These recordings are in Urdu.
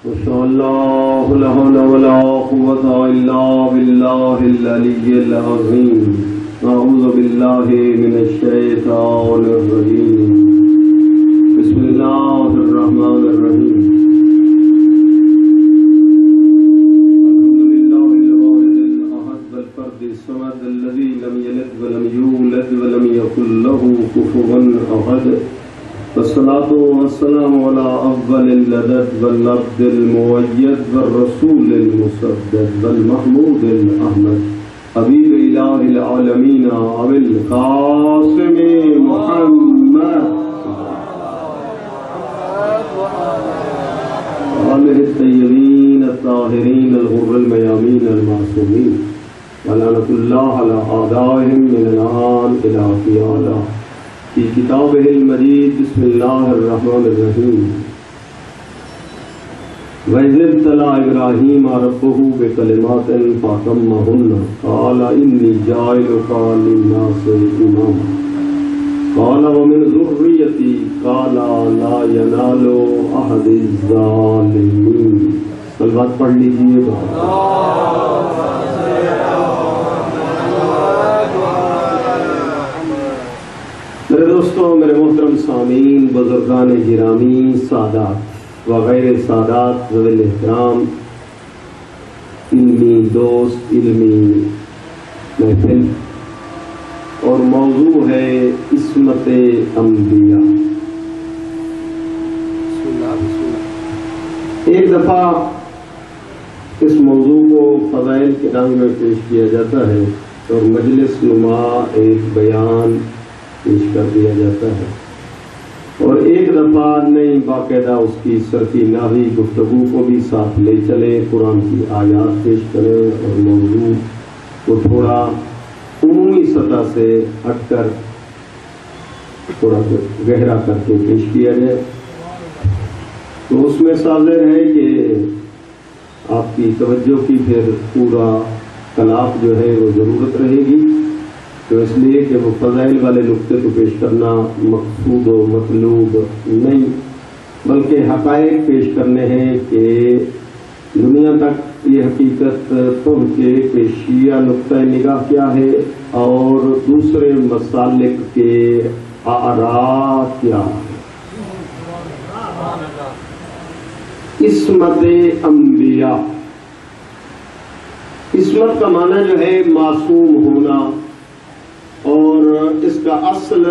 الله لا حول ولا قوة إلا بالله العلي العظيم. أعوذ بالله من الشيطان الرجيم. بسم الله الرحمن الرحيم. الحمد لله الواحد الأحد الفرد الصمد الذي لم يلد ولم يولد ولم يكن له كفوا أحد. والصلاة والسلام على أفضل العدد والعبد المؤيد والرسول المسدد والمحمود الأحمد حبيب إله العالمين أبي القاسم محمد وآله الطيبين الطاهرين الغر الميامين المعصومين ولعنة الله على أعدائهم من الآن إلى قيامة في كتابه المجيد. بسم الله الرحمن الرحيم. وإذ ابتلى إبراهيم ربه بكلمات فأتمهن قال إني جاعلك للناس إماما قال ومن ذريتي قال لا ينال أحد الظالمين. صلوات پڑھ لیجیے گا. میرے دوستوں، میرے محترم سامعین، بزرگان گرامی، سادات وغیرہ سادات، ذوی الاحترام، علمی دوست، علمی محفل، اور موضوع ہے عصمت انبیاء. ایک دفعہ اس موضوع کو فضائل کے رنگ میں پیش کیا جاتا ہے اور مجلس نما ایک بیان پیش کر دیا جاتا ہے، اور ایک دفعہ نہیں باقاعدہ اس کی صرفی نحوی گفتگو کو بھی ساتھ لے چلیں، قرآن کی آیات پیش کریں اور موضوع کو تھوڑا عمومی سطح سے ہٹ کر تھوڑا گہرا کر کے پیش کیا جائے. تو اس میں حاضر ہے کہ آپ کی توجہ کی پھر پورا کلاف جو ہے وہ ضرورت رہے گی. تو اس لیے کہ وہ فضائل والے نقطے کو پیش کرنا مقصود و مطلوب نہیں، بلکہ حقائق پیش کرنے ہیں کہ دنیا تک یہ حقیقت پہنچے کہ شیعہ نقطۂ نگاہ کیا ہے اور دوسرے مسالک کے آراء کیا ہے. عصمت انبیاء، عصمت کا معنی جو ہے معصوم ہونا، اور اس کا اصل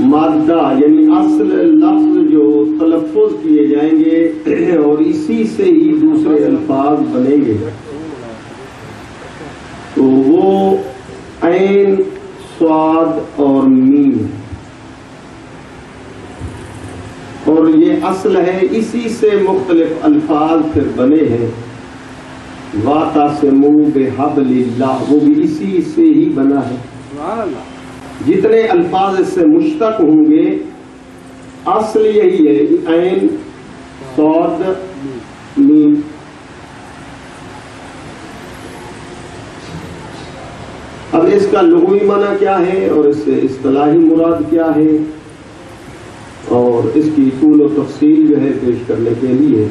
مادہ یعنی اصل لفظ جو تلفظ کیے جائیں گے اور اسی سے ہی دوسرے الفاظ بنیں گے، تو وہ عین، صاد اور میم، اور یہ اصل ہے. اسی سے مختلف الفاظ پھر بنے ہیں. وَاعْتَصِمُوا بِحَبْلِ اللَّهِ، وہ بھی اسی سے ہی بنا ہے. جتنے الفاظ اس سے مشتق ہوں گے اصل یہی ہے، عین، صاد، میم. اب اس کا لغوی معنی کیا ہے اور اس سے اصطلاحی مراد کیا ہے، اور اس کی طول و تفصیل جو ہے پیش کرنے کے لیے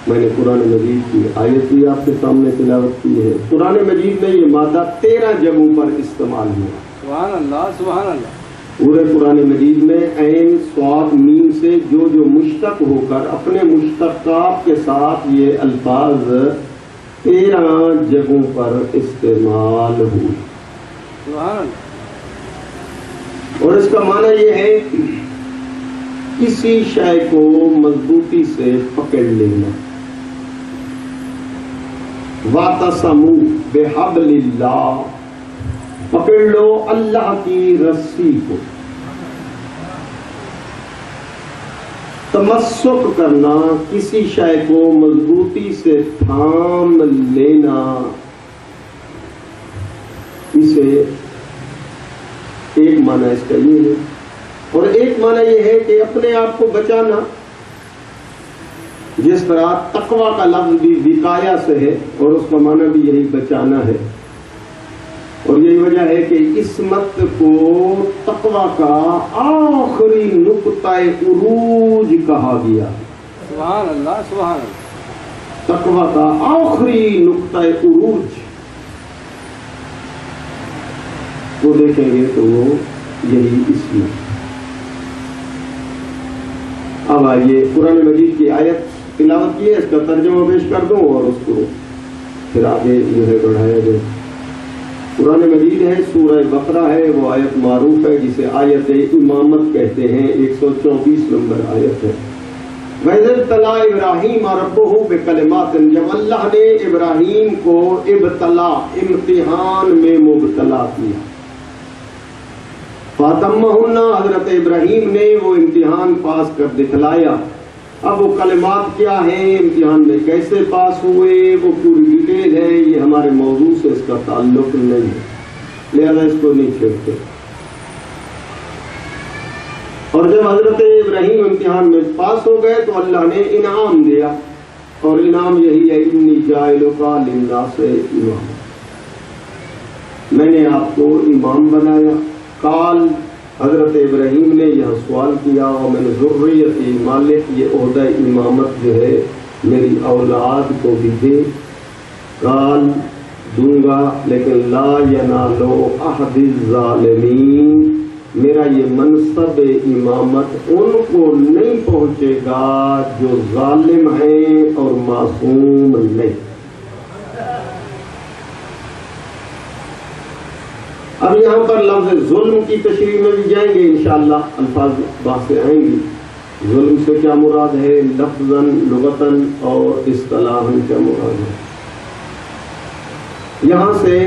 میں نے قرآن مجید کی آیت بھی آپ کے سامنے تلاوت کی ہے. قرآن مجید میں یہ مادہ 13 جگہوں پر استعمال ہوا. سبحان اللہ، سبحان اللہ. پورے قرآن مجید میں عین، صاد، میم سے جو جو مشتق ہو کر اپنے مشتقات کے ساتھ یہ الفاظ 13 جگہوں پر استعمال ہوئے. سبحان اللہ. اور اس کا معنی یہ ہے کسی شے کو مضبوطی سے پکڑ لینا. وَاعْتَصِمُوا بِحَبْلِ اللَّهِ، پکڑ لو اللہ کی رسی کو. تمسک کرنا، کسی شے کو مضبوطی سے تھام لینا، اسے ایک معنی اس کا یہ ہے. اور ایک معنی یہ ہے کہ اپنے آپ کو بچانا، جس طرح تقوی کا لفظ بھی وقایا سے ہے اور اس کا معنی بھی یہی بچانا ہے. اور یہی وجہ ہے کہ عصمت کو تقوی کا آخری نقطۂ عروج کہا گیا. سبحان اللہ سبحان اللہ. تقوی کا آخری نقطہ عروج وہ دیکھیں گے تو وہ یہی اسم ہے. اب آئیے قرآن مجید کی آیت تلاوت کی ہے، اس کا ترجمہ پیش کر دوں اور اس کو پھر آگے جو ہے بڑھایا جائے. قرآن مجید ہے، سورہ بقرہ ہے، وہ آیت معروف ہے جسے آیت امامت کہتے ہیں. 124 نمبر آیت ہے. وَإِذِ ابْتَلَىٰ إِبْرَاهِيمَ رَبُّهُ بِكَلِمَاتٍ، جب اللہ نے ابراہیم کو ابتلا امتحان میں مبتلا کیا. فَأَتَمَّهُنَّ، حضرت ابراہیم نے وہ امتحان پاس کر دکھلایا. اب وہ کلمات کیا ہیں، امتحان میں کیسے پاس ہوئے، وہ پوری ڈیٹیل ہے. یہ ہمارے موضوع سے اس کا تعلق نہیں ہے، لہذا اس کو نہیں چھیڑتے. اور جب حضرت ابراہیم امتحان میں پاس ہو گئے تو اللہ نے انعام دیا، اور انعام یہی ہے انی جاعلک للناس امام، میں نے آپ کو امام بنایا. قال، حضرت ابراہیم نے یہاں سوال کیا، اور میں نے ذریتی، مالک یہ عہدہ امامت جو ہے میری اولاد کو بھی دے. قال، دوں گا، لیکن لا ینال احد الظالمین، میرا یہ منصب امامت ان کو نہیں پہنچے گا جو ظالم ہیں اور معصوم نہیں. اب یہاں پر لفظ ظلم کی تشریح میں بھی جائیں گے انشاءاللہ، الفاظ بات سے آئیں گی. ظلم سے کیا مراد ہے، لفظاً لغتاً اور اصطلاحاً کیا مراد ہے. یہاں سے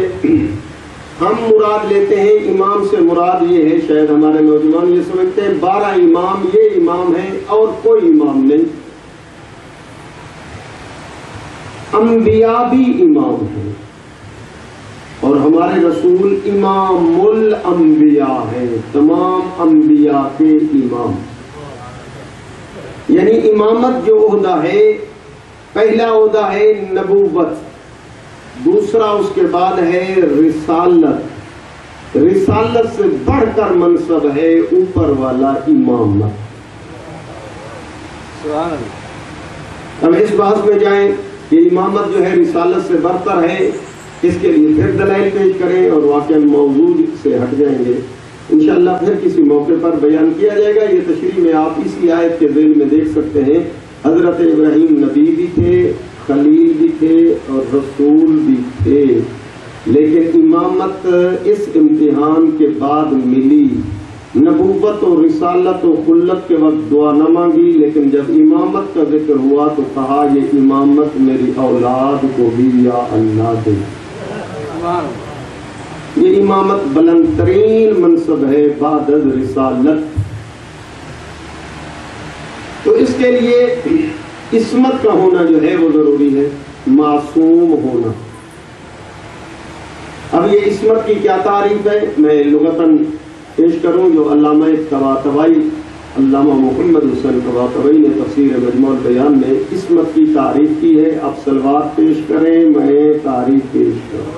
ہم مراد لیتے ہیں، امام سے مراد یہ ہے، شاید ہمارے نوجوان یہ سمجھتے ہیں 12 امام یہ امام ہے اور کوئی امام نہیں. انبیاء بھی امام ہیں، اور ہمارے رسول امام الانبیاء ہیں، تمام انبیاء کے امام. یعنی امامت جو عہدہ ہے، پہلا عہدہ ہے نبوت، دوسرا اس کے بعد ہے رسالت، رسالت سے بڑھ کر منصب ہے اوپر والا امامت. سبحان اللہ. اب اس بحث میں جائیں کہ امامت جو ہے رسالت سے برتر ہے، اس کے لیے پھر دلائل پیش کریں اور واقعہ موضوع سے ہٹ جائیں گے. انشاءاللہ پھر کسی موقع پر بیان کیا جائے گا. یہ تشریح میں آپ اسی آیت کے ذیل میں دیکھ سکتے ہیں. حضرت ابراہیم نبی بھی تھے، خلیل بھی تھے اور رسول بھی تھے، لیکن امامت اس امتحان کے بعد ملی. نبوت و رسالت و خلت کے وقت دعا نہ مانگی، لیکن جب امامت کا ذکر ہوا تو کہا یہ امامت میری اولاد کو بھی یا اللہ دے. یہ امامت بلند ترین منصب ہے بعد از رسالت. تو اس کے لیے عصمت کا ہونا جو ہے وہ ضروری ہے، معصوم ہونا. اب یہ عصمت کی کیا تعریف ہے میں لغتاً پیش کروں، جو علامہ طباطبائی، علامہ محمد حسین طباطبائی نے تفسیر مجموع البیان میں عصمت کی تعریف کی ہے. اب صلوات پیش کریں، میں تعریف پیش کروں.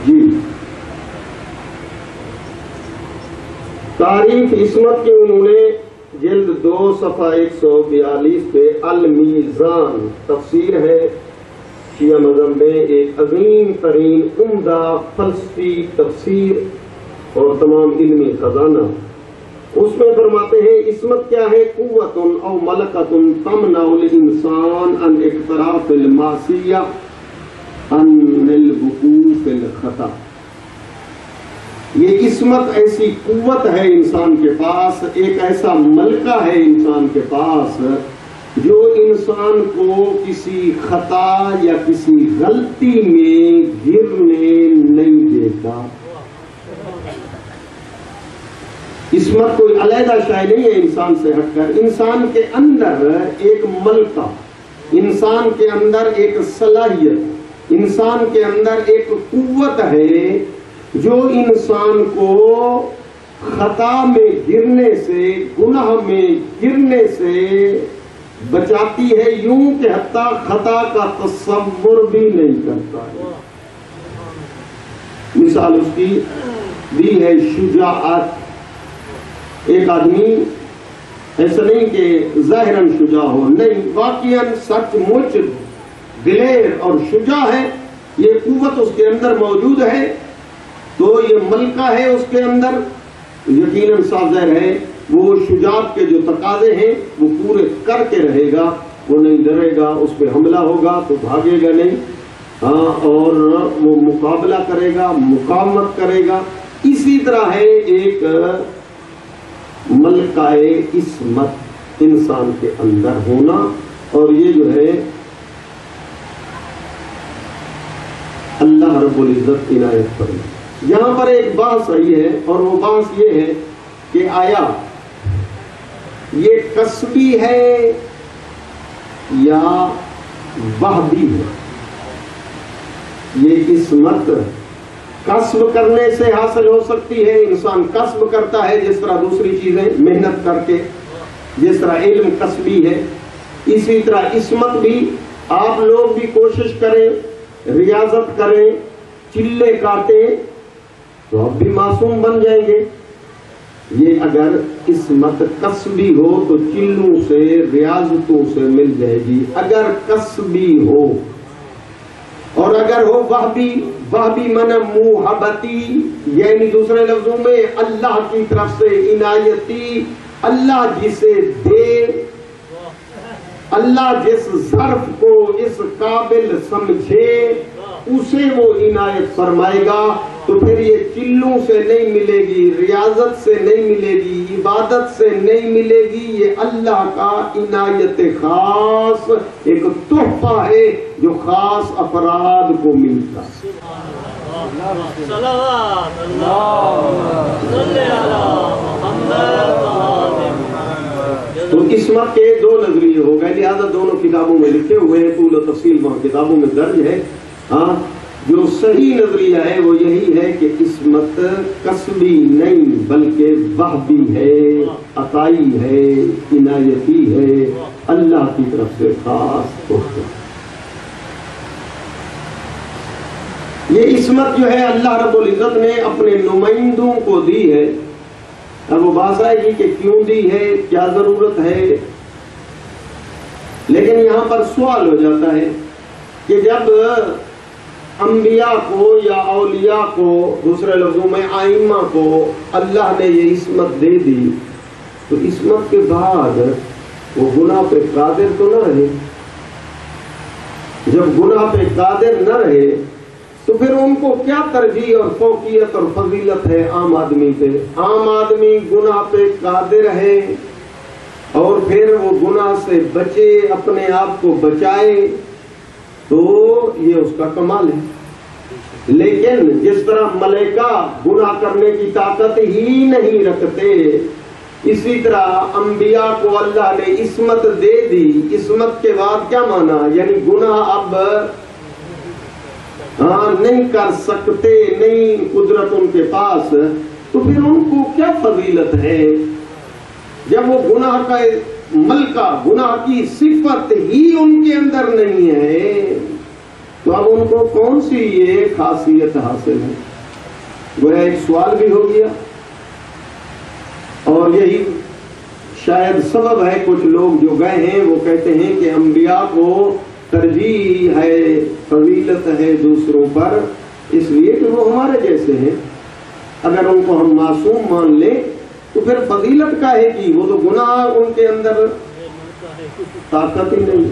جی، تعریف عصمت کی انہوں نے جلد 2 صفحہ 142 پہ المیزان، تفسیر ہے شیعہ مذہب میں ایک عظیم ترین عمدہ فلسفی تفسیر اور تمام علمی خزانہ. اس میں فرماتے ہیں عصمت کیا ہے، قوت او ملکت تمنع الانسان عن اقتراف المعصیہ عن الوقوع فی الخطا. یہ عصمت ایسی قوت ہے انسان کے پاس، ایک ایسا ملکہ ہے انسان کے پاس جو انسان کو کسی خطا یا کسی غلطی میں گرنے نہیں دیتا. عصمت کوئی علیحدہ شے نہیں ہے انسان سے ہٹ کر. انسان کے اندر ایک ملکہ، انسان کے اندر ایک صلاحیت، انسان کے اندر ایک قوت ہے جو انسان کو خطا میں گرنے سے، گناہ میں گرنے سے بچاتی ہے، یوں کہ حتیٰ خطا کا تصور بھی نہیں کرتا ہے. مثال اس کی دی ہے شجاعت. ایک آدمی ایسا نہیں کہ ظاہراً شجاع ہو، نہیں، واقعاً سچ مچ دلیر اور شجاع ہے. یہ قوت اس کے اندر موجود ہے، تو یہ ملکہ ہے اس کے اندر. یقیناً صاف ظاہر ہے وہ شجاعت کے جو تقاضے ہیں وہ پورے کر کے رہے گا. وہ نہیں ڈرے گا، اس پہ حملہ ہوگا تو بھاگے گا نہیں، ہاں، اور وہ مقابلہ کرے گا، مقاومت کرے گا. اسی طرح ہے ایک ملکہ عصمت انسان کے اندر ہونا. اور یہ جو ہے اللہ رب العزت عنایت فرمائے. یہاں پر ایک بحث آئی ہے، اور وہ بحث یہ ہے کہ آیا یہ کسبی ہے یا وہبی ہے؟ یہ عصمت کسب کرنے سے حاصل ہو سکتی ہے، انسان کسب کرتا ہے جس طرح دوسری چیزیں محنت کر کے، جس طرح علم کسبی ہے، اسی طرح عصمت بھی. آپ لوگ بھی کوشش کریں، ریاضت کریں، چلے کاٹیں تو آپ بھی معصوم بن جائیں گے. یہ اگر عصمت کسبی ہو تو چلوں سے، ریاضتوں سے مل جائے گی اگر کسبی ہو. اور اگر ہو وہبی من موہبتی، یعنی دوسرے لفظوں میں اللہ کی طرف سے عنایتی، اللہ جسے دے، اللہ جس ظرف کو اس قابل سمجھے اسے وہ عنایت فرمائے گا. تو پھر یہ چلوں سے نہیں ملے گی، ریاضت سے نہیں ملے گی، عبادت سے نہیں ملے گی. یہ اللہ کا عنایت خاص ایک تحفہ ہے جو خاص افراد کو ملتا ہے. تو عصمت کے دو نظریے ہو گئے، لہذا دونوں کتابوں میں لکھے ہوئے ہیں، طول و تفصیل وہاں کتابوں میں درج ہے. ہاں، جو صحیح نظریہ ہے وہ یہی ہے کہ عصمت کسبی نہیں بلکہ وہبی ہے، عطائی ہے، عنایتی ہے، اللہ کی طرف سے خاص تحفہ. یہ عصمت جو ہے اللہ رب العزت نے اپنے نمائندوں کو دی ہے. اب وہ بات آئے گی کہ کیوں دی ہے، کیا ضرورت ہے. لیکن یہاں پر سوال ہو جاتا ہے کہ جب انبیاء کو یا اولیاء کو، دوسرے لفظوں میں ائمہ کو اللہ نے یہ عصمت دے دی، تو عصمت کے بعد وہ گناہ پہ قادر تو نہ رہے. جب گناہ پہ قادر نہ رہے تو پھر ان کو کیا ترجیح اور فوقیت اور فضیلت ہے عام آدمی پہ؟ عام آدمی گناہ پہ قادر ہے اور پھر وہ گناہ سے بچے، اپنے آپ کو بچائے، تو یہ اس کا کمال ہے. لیکن جس طرح ملائکہ گناہ کرنے کی طاقت ہی نہیں رکھتے، اسی طرح انبیاء کو اللہ نے عصمت دے دی. عصمت کے بعد کیا مانا؟ یعنی گناہ اب نہیں کر سکتے، نہیں قدرت ان کے پاس. تو پھر ان کو کیا فضیلت ہے جب وہ گناہ کا ملکہ، گناہ کی صفت ہی ان کے اندر نہیں ہے؟ تو اب ان کو کون سی یہ خاصیت حاصل ہے؟ گویا ایک سوال بھی ہو گیا. اور یہی شاید سبب ہے کچھ لوگ جو گئے ہیں وہ کہتے ہیں کہ انبیاء کو ترجیح ہے، فضیلت ہے دوسروں پر، اس لیے کہ وہ ہمارے جیسے ہیں. اگر ان کو ہم معصوم مان لیں تو پھر فضیلت کا ہے کہ وہ تو گناہ ان کے اندر طاقت ہی نہیں.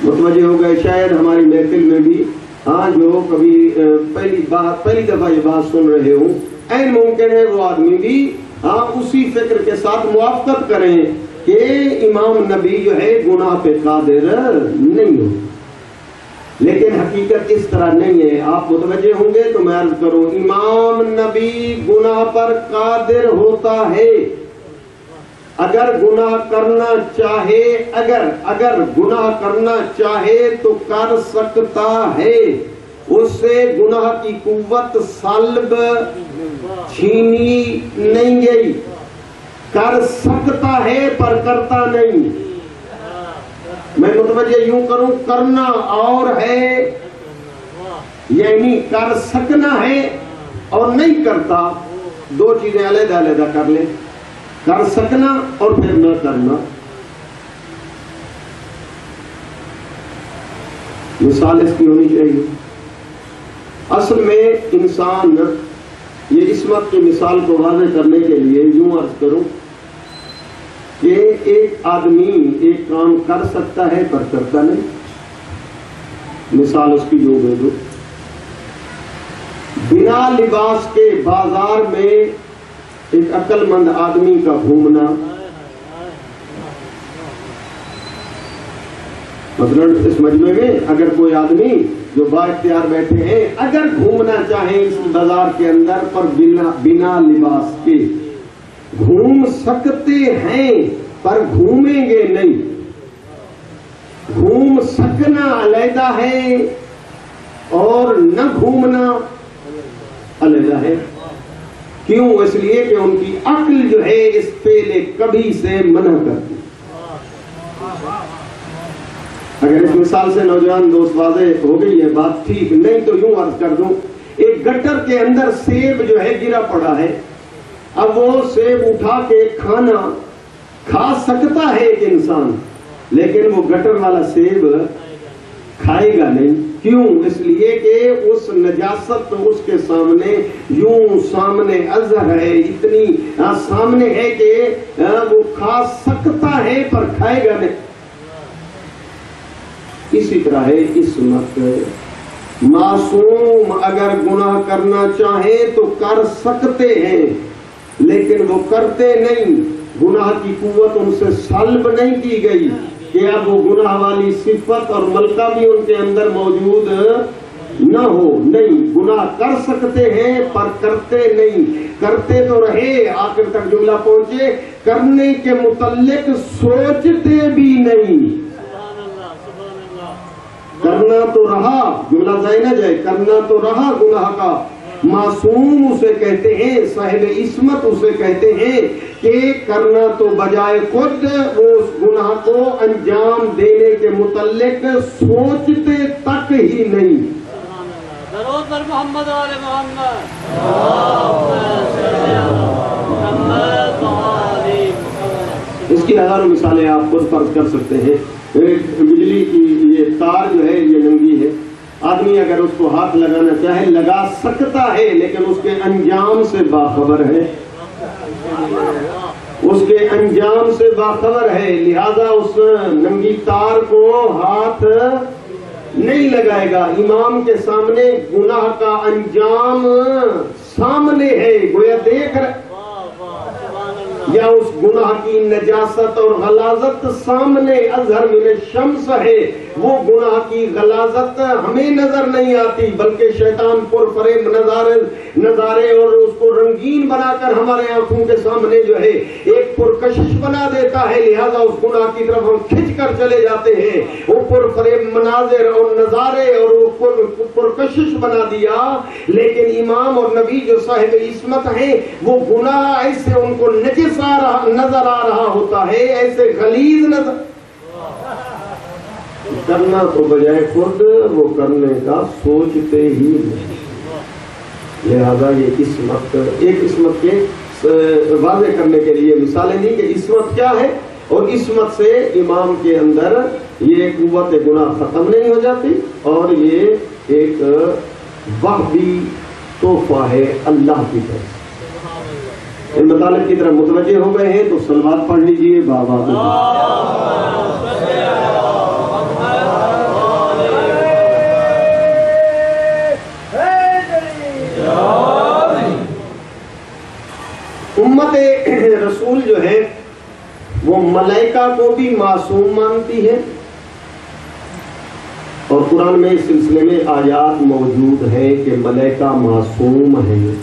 متوجہ ہو گئے شاید ہماری محفل میں بھی، ہاں، جو کبھی پہلی دفعہ یہ بات سن رہے ہوں، عین ممکن ہے وہ آدمی بھی اسی فکر کے ساتھ موافقت کریں کہ امام نبی جو ہے گناہ پہ قادر نہیں ہو. لیکن حقیقت اس طرح نہیں ہے. آپ متوجہ ہوں گے تو میں عرض کروں، امام نبی گناہ پر قادر ہوتا ہے. اگر گناہ کرنا چاہے، اگر گناہ کرنا چاہے تو کر سکتا ہے. اس سے گناہ کی قوت سلب چھینی نہیں گئی. کر سکتا ہے پر کرتا نہیں. میں متوجہ یوں کروں، کرنا اور ہے، یعنی کر سکنا ہے اور نہیں کرتا، دو چیزیں علیحدہ علیحدہ کر لے، کر سکنا اور پھر نہ کرنا۔ مثال اس کی ہونی چاہیے۔ اصل میں انسان، یہ عصمت کی مثال کو واضح کرنے کے لیے یوں عرض کروں کہ ایک آدمی ایک کام کر سکتا ہے پر کرتا نہیں۔ مثال اس کی یوں دے دو، بنا لباس کے بازار میں ایک عقل مند آدمی کا گھومنا، مثلاً اس مجمع میں اگر کوئی آدمی جو با اختیار بیٹھے ہیں اگر گھومنا چاہیں اس بازار کے اندر پر بنا لباس کے، گھوم سکتے ہیں پر گھومیں گے نہیں۔ گھوم سکنا علیحدہ ہے اور نہ گھومنا علیحدہ ہے۔ کیوں؟ اس لیے کہ ان کی عقل جو ہے اس پہلے کبھی سے منع کرتی۔ اگر اس مثال سے نوجوان دوست واضح ہو گئی ہے بات ٹھیک، نہیں تو یوں عرض کر دوں، ایک گٹر کے اندر سیب جو ہے گرا پڑا ہے، اب وہ سیب اٹھا کے کھانا کھا سکتا ہے ایک انسان، لیکن وہ گٹر والا سیب کھائے گا نہیں۔ کیوں؟ اس لیے کہ اس نجاست اس کے سامنے یوں سامنے اظہر ہے، اتنی سامنے ہے کہ وہ کھا سکتا ہے پر کھائے گا نہیں۔ اسی طرح ہے عصمت۔ معصوم اگر گناہ کرنا چاہیں تو کر سکتے ہیں لیکن وہ کرتے نہیں۔ گناہ کی قوت ان سے سلب نہیں کی گئی کہ اب وہ گناہ والی صفت اور ملکہ بھی ان کے اندر موجود نہ ہو۔ نہیں، گناہ کر سکتے ہیں پر کرتے نہیں۔ کرتے تو رہے، آخر تک جملہ پہنچے، کرنے کے متعلق سوچتے بھی نہیں۔ کرنا تو رہا، جملہ ضائع نہ جائے، کرنا تو رہا گناہ کا۔ معصوم اسے کہتے ہیں، صاحب عصمت اسے کہتے ہیں کہ کرنا تو بجائے خود وہ اس گناہ کو انجام دینے کے متعلق سوچتے تک ہی نہیں۔ درود بر محمد و آل محمد۔ اس کی ہزاروں مثالیں آپ خود فرض کر سکتے ہیں۔ بجلی کی یہ تار جو ہے یہ ننگی ہے، آدمی اگر اس کو ہاتھ لگانا چاہے لگا سکتا ہے لیکن اس کے انجام سے باخبر ہے، اس کے انجام سے باخبر ہے، لہذا اس ننگی تار کو ہاتھ نہیں لگائے گا۔ امام کے سامنے گناہ کا انجام سامنے ہے، گویا دیکھ رہے، یا اس گناہ کی نجاست اور غلاظت سامنے اظہر من الشمس ہے۔ وہ گناہ کی غلاظت ہمیں نظر نہیں آتی بلکہ شیطان پرفریب نظارے اور اس کو رنگین بنا کر ہمارے آنکھوں کے سامنے جو ہے ایک پرکشش بنا دیتا ہے، لہذا اس گناہ کی طرف ہم کھنچ کر چلے جاتے ہیں۔ وہ پرفریب مناظر اور نظارے اور وہ پرکشش بنا دیا، لیکن امام اور نبی جو صاحب عصمت ہیں وہ گناہ ایسے ان کو نجس نظر آ رہا ہوتا ہے، ایسے غلیظ نظر کرنا تو بجائے خود وہ کرنے کا سوچتے ہی نہیں۔ لہذا یہ عصمت، ایک عصمت کے واضح کرنے کے لیے مثالیں دی کہ عصمت کیا ہے، اور عصمت سے امام کے اندر یہ قوت گناہ ختم نہیں ہو جاتی، اور یہ ایک وہبی تحفہ ہے اللہ کی طرف۔ ان مطالب کی طرف متوجہ ہو گئے ہیں تو صلوات پڑھ لیجئے بابا۔ امت رسول جو ہے وہ ملائکہ کو بھی معصوم مانتی ہے، اور قرآن میں اس سلسلے میں آیات موجود ہیں کہ ملائکہ معصوم ہیں،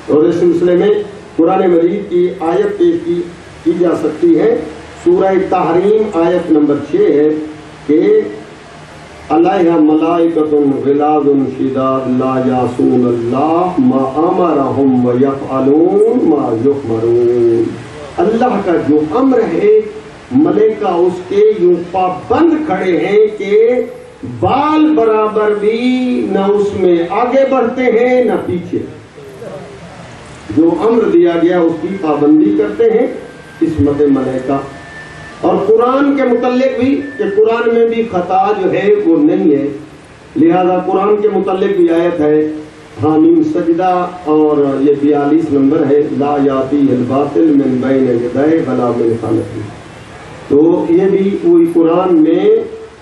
اور اس سلسلے میں قرآن مجید کی آیت پیش کی جا سکتی ہے۔ سورہ تحریم آیت نمبر 6 ہے کہ علیہ ملائکۃ غلاظ شداد لا یعصون اللہ ما امرہم ویفعلون ما یؤمرون۔ اللہ کا جو امر ہے ملائکہ اس کے یوں پابند کھڑے ہیں کہ بال برابر بھی نہ اس میں آگے بڑھتے ہیں نہ پیچھے۔ جو امر دیا گیا اس کی پابندی کرتے ہیں، عصمت ملائکہ۔ اور قرآن کے متعلق بھی کہ قرآن میں بھی خطا جو ہے وہ نہیں ہے، لہذا قرآن کے متعلق بھی آیت ہے حامیم سجدہ، اور یہ 42 نمبر ہے، لا یاتی الباطل من بین یدیہ ولا من خلفہ۔ تو یہ بھی کوئی قرآن میں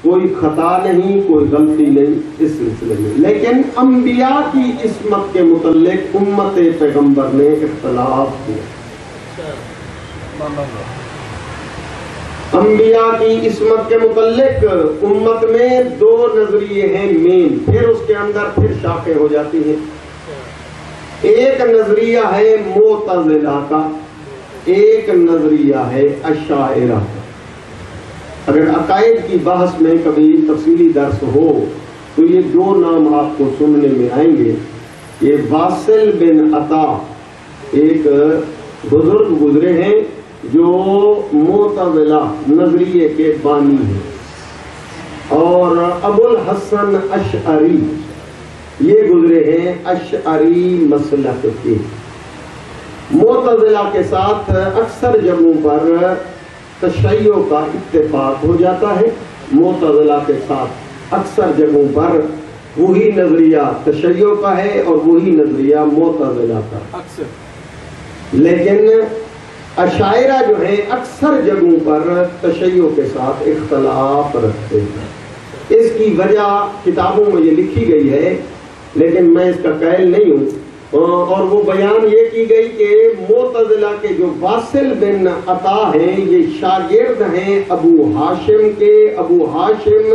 کوئی خطا نہیں، کوئی غلطی نہیں اس سلسلے میں۔ لیکن انبیاء کی عصمت کے متعلق امت پیغمبر نے اختلاف کیا۔ انبیاء کی عصمت کے متعلق امت میں دو نظریے ہیں مین، پھر اس کے اندر پھر شاخیں ہو جاتی ہیں۔ ایک نظریہ ہے معتزلہ کا، ایک نظریہ ہے اشاعرہ کا۔ اگر عقائد کی بحث میں کبھی تفصیلی درس ہو تو یہ دو نام آپ کو سننے میں آئیں گے۔ یہ واصل بن عطا ایک بزرگ گزرے ہیں جو معتزلہ نظریے کے بانی ہیں، اور ابو الحسن اشعری یہ گزرے ہیں اشعری مسلک کے۔ معتزلہ کے ساتھ اکثر جگہوں پر تشیع کا اتفاق ہو جاتا ہے، معتزلہ کے ساتھ اکثر جگہوں پر وہی نظریہ تشیع کا ہے اور وہی نظریہ معتزلہ کا اکثر، لیکن اشاعرہ جو ہیں اکثر جگہوں پر تشیع کے ساتھ اختلاف رکھتے ہیں۔ اس کی وجہ کتابوں میں یہ لکھی گئی ہے، لیکن میں اس کا قائل نہیں ہوں، اور وہ بیان یہ کی گئی کہ معتزلہ کے جو واصل بن عطا ہیں یہ شاگرد ہیں ابو ہاشم کے۔ ابو ہاشم